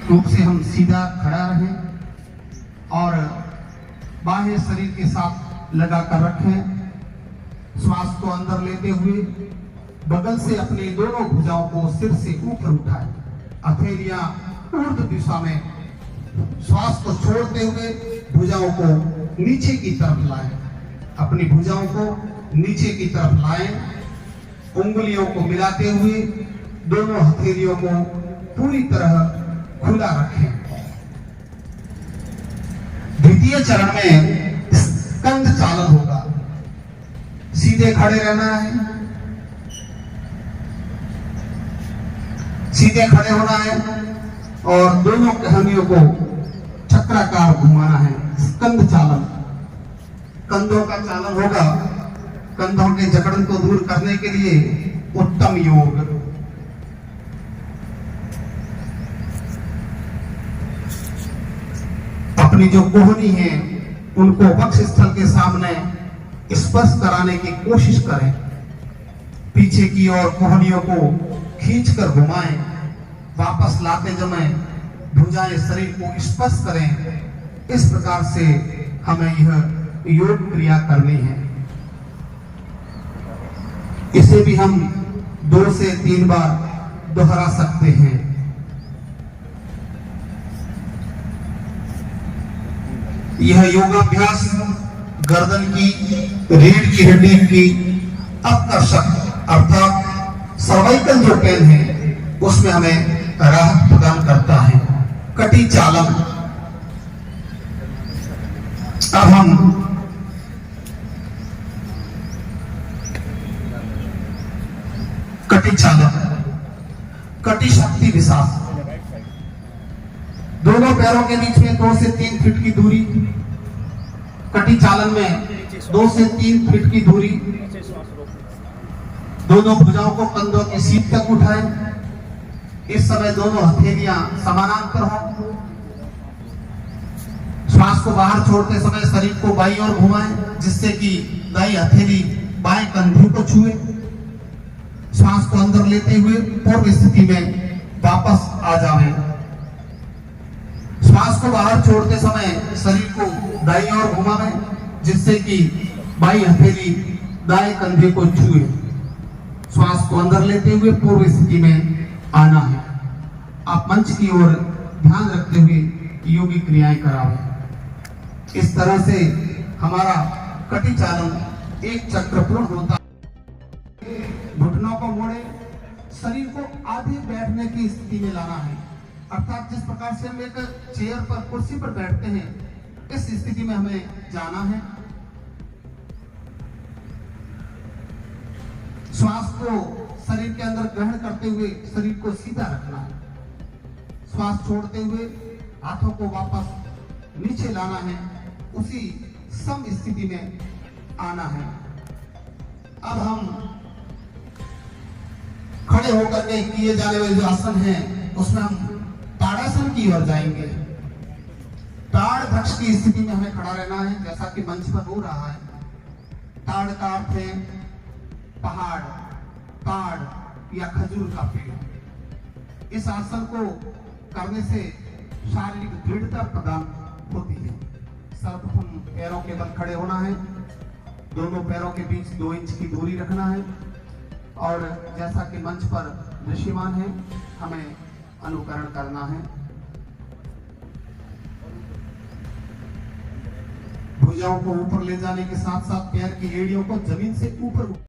रूप से हम सीधा खड़ा रहें और बाह्य शरीर के साथ लगाकर रखें। श्वास को अंदर लेते हुए बगल से अपनी दोनों भुजाओं को सिर से ऊपर उठाएं। हथेलियां ऊर्ध्व दिशा में। श्वास को छोड़ते हुए भुजाओं को नीचे की तरफ लाएं। अपनी भुजाओं को नीचे की तरफ लाएं। उंगलियों को मिलाते हुए दोनों हथेलियों को पूरी तरह खुला रखें। द्वितीय चरण में स्कंद चालन होगा। सीधे खड़े रहना है, सीधे खड़े होना है और दोनों कहानियों को चक्राकार घुमाना है। स्कंद चालन, कंधों का चालन होगा। कंधों के जकड़न को दूर करने के लिए उत्तम योग। अपनी जो कोहनी है उनको वक्ष स्थल के सामने स्पर्श कराने की कोशिश करें। पीछे की ओर कोहनियों को खींचकर घुमाएं। वापस लाते समय भुजाएं शरीर को स्पर्श करें। इस प्रकार से हमें यह योग क्रिया करनी है। इसे भी हम 2 से 3 बार दोहरा सकते हैं। यह योगाभ्यास गर्दन की, रीढ़ की हड्डी की अपकर्षक अर्थात सर्वाइकल जो पेन है उसमें हमें राहत प्रदान करता है। कटी चालन। अब हम कटी चालन, कटी शक्ति विशास। दोनों पैरों के बीच में 2 से 3 फीट की दूरी। कटी चालन में 2 से 3 फीट की दूरी। दोनों भुजाओं को कंधों की सीध तक उठाएं। इस समय दोनों हथेलियां समानांतर हों। श्वास को बाहर छोड़ते समय शरीर को बाईं ओर घुमाएं जिससे कि दाईं हथेली बाएं कंधे को छुए। श्वास को अंदर लेते हुए पूर्व स्थिति में वापस आ जाएं। श्वास को बाहर छोड़ते समय शरीर को दाईं ओर घुमाएं जिससे कि बाईं हथेली दाएं कंधे को छुए। श्वास को अंदर लेते हुए पूर्व स्थिति में आना है। आप मंच की ओर ध्यान रखते हुए योगी क्रियाएं कराएं। इस तरह से हमारा कटी चालन एक चक्र पूर्ण होता है। घुटनों को मोड़े, शरीर को आधे बैठने की स्थिति में लाना है। अर्थात जिस प्रकार से हम एक चेयर पर, कुर्सी पर बैठते हैं, इस स्थिति में हमें जाना है। श्वास को शरीर के अंदर ग्रहण करते हुए शरीर को सीधा रखना है। श्वास छोड़ते हुए हाथों को वापस नीचे लाना है। उसी सम स्थिति में आना है। अब हम खड़े होकर के किए जाने वाले जो आसन है उसमें हम ताड़ासन की ओर जाएंगे। ताड़ वृक्ष की स्थिति में हमें खड़ा रहना है जैसा कि मंच पर हो रहा है। ताड़ का अर्थ है पहाड़, ताड़ या खजूर का पेड़। इस आसन को करने से शारीरिक दृढ़ता प्रदान होती है। सर्वप्रथम पैरों के बल खड़े होना है। दोनों पैरों के बीच 2 इंच की दूरी रखना है और जैसा कि मंच पर दृश्यमान है हमें अनुकरण करना है। भुजाओं को ऊपर ले जाने के साथ साथ पैर की एड़ियों को जमीन से ऊपर